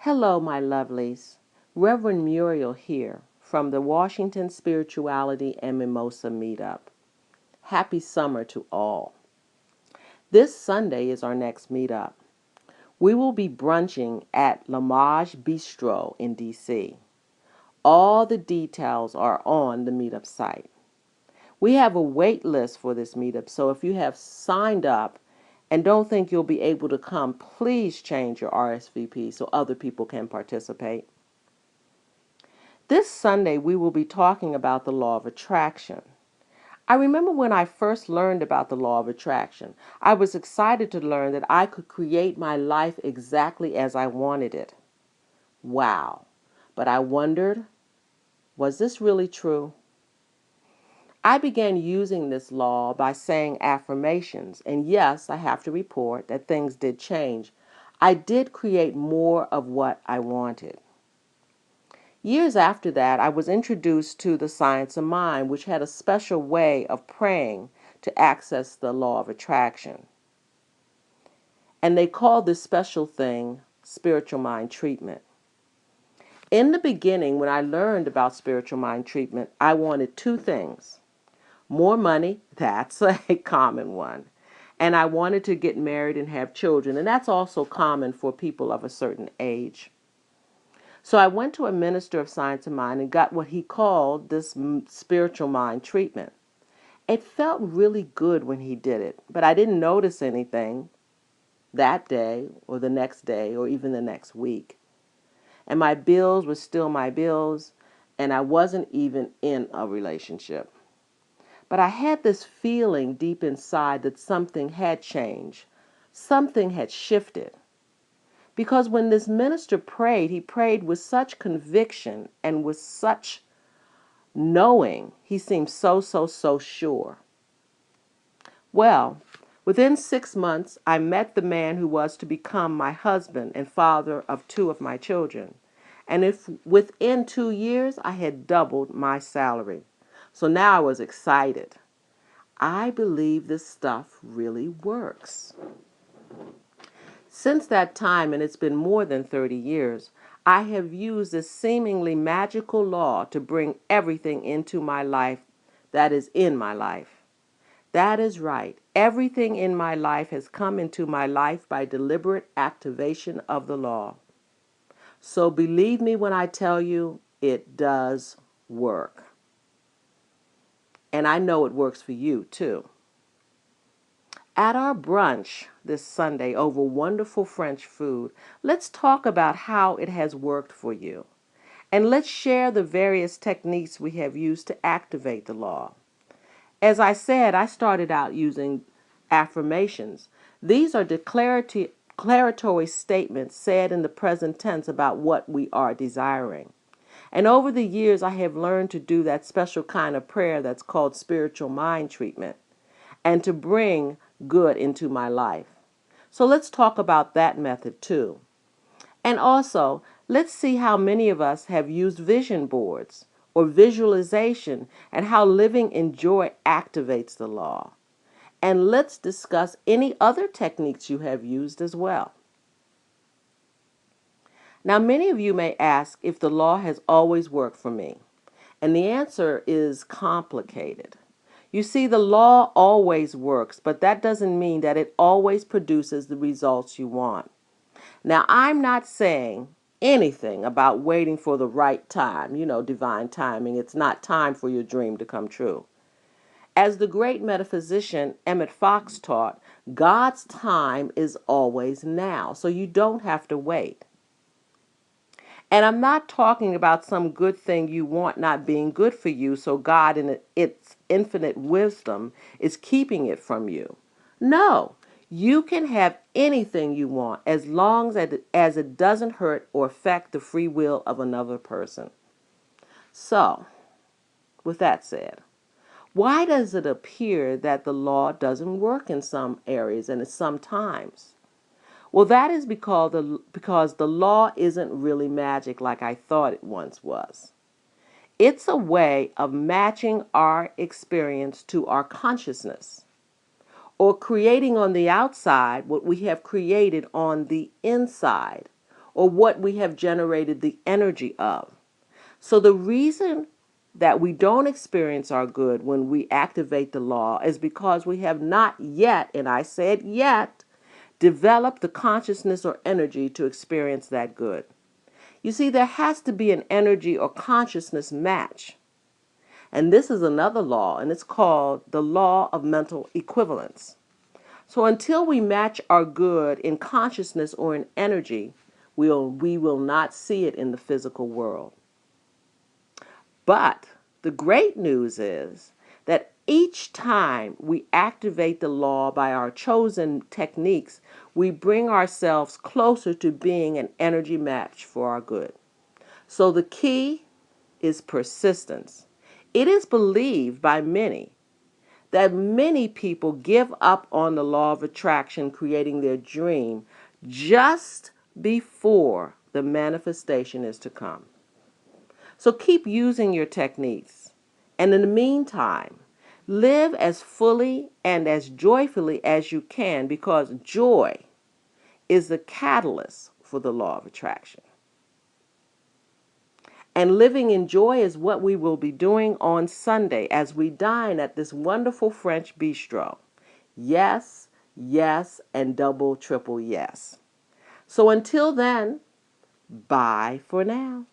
Hello, my lovelies. Reverend Muriel here from the Washington Spirituality and Mimosa Meetup. Happy summer to all. This Sunday is our next meetup. We will be brunching at L'Image Bistro in D.C. All the details are on the meetup site. We have a wait list for this meetup, so if you have signed up and don't think you'll be able to come, please change your RSVP so other people can participate. This Sunday, we will be talking about the law of attraction. I remember when I first learned about the law of attraction, I was excited to learn that I could create my life exactly as I wanted it. Wow. But I wondered, was this really true? I began using this law by saying affirmations, and yes, I have to report that things did change. I did create more of what I wanted. Years after that, I was introduced to the science of mind, which had a special way of praying to access the law of attraction. And they called this special thing spiritual mind treatment. In the beginning, when I learned about spiritual mind treatment, I wanted two things. More money, that's a common one. And I wanted to get married and have children, and that's also common for people of a certain age. So I went to a minister of science of mind and got what he called this spiritual mind treatment. It felt really good when he did it, but I didn't notice anything that day or the next day or even the next week. And my bills were still my bills, and I wasn't even in a relationship. But I had this feeling deep inside that something had changed. Something had shifted. Because when this minister prayed, he prayed with such conviction and with such knowing. He seemed so sure. Well, within 6 months, I met the man who was to become my husband and father of two of my children. And if within 2 years, I had doubled my salary. So now I was excited. I believe this stuff really works. Since that time, and it's been more than 30 years, I have used this seemingly magical law to bring everything into my life that is in my life. That is right. Everything in my life has come into my life by deliberate activation of the law. So believe me when I tell you it does work. And I know it works for you too. At our brunch this Sunday over wonderful French food, let's talk about how it has worked for you. And let's share the various techniques we have used to activate the law. As I said, I started out using affirmations. These are declaratory statements said in the present tense about what we are desiring. And over the years, I have learned to do that special kind of prayer that's called spiritual mind treatment, and to bring good into my life. So let's talk about that method too. And also, let's see how many of us have used vision boards or visualization and how living in joy activates the law. And let's discuss any other techniques you have used as well. Now, many of you may ask if the law has always worked for me. And the answer is complicated. You see, the law always works, but that doesn't mean that it always produces the results you want. Now, I'm not saying anything about waiting for the right time, divine timing. It's not time for your dream to come true. As the great metaphysician Emmett Fox taught, God's time is always now, so you don't have to wait. And I'm not talking about some good thing you want not being good for you, so God in its infinite wisdom is keeping it from you. No, you can have anything you want as long as it doesn't hurt or affect the free will of another person. So, with that said, why does it appear that the law doesn't work in some areas and sometimes? Well, that is because the law isn't really magic like I thought it once was. It's a way of matching our experience to our consciousness, or creating on the outside what we have created on the inside, or what we have generated the energy of. So the reason that we don't experience our good when we activate the law is because we have not yet, and I said yet, developed the consciousness or energy to experience that good. You see, there has to be an energy or consciousness match. And this is another law, and it's called the law of mental equivalence. So until we match our good in consciousness or in energy, we will not see it in the physical world. But the great news is that each time we activate the law by our chosen techniques, we bring ourselves closer to being an energy match for our good. So the key is persistence. It is believed by many that many people give up on the law of attraction, creating their dream just before the manifestation is to come. So keep using your techniques. And in the meantime, live as fully and as joyfully as you can, because joy is the catalyst for the law of attraction. And living in joy is what we will be doing on Sunday as we dine at this wonderful French bistro. Yes, yes, and double, triple yes. So until then, bye for now.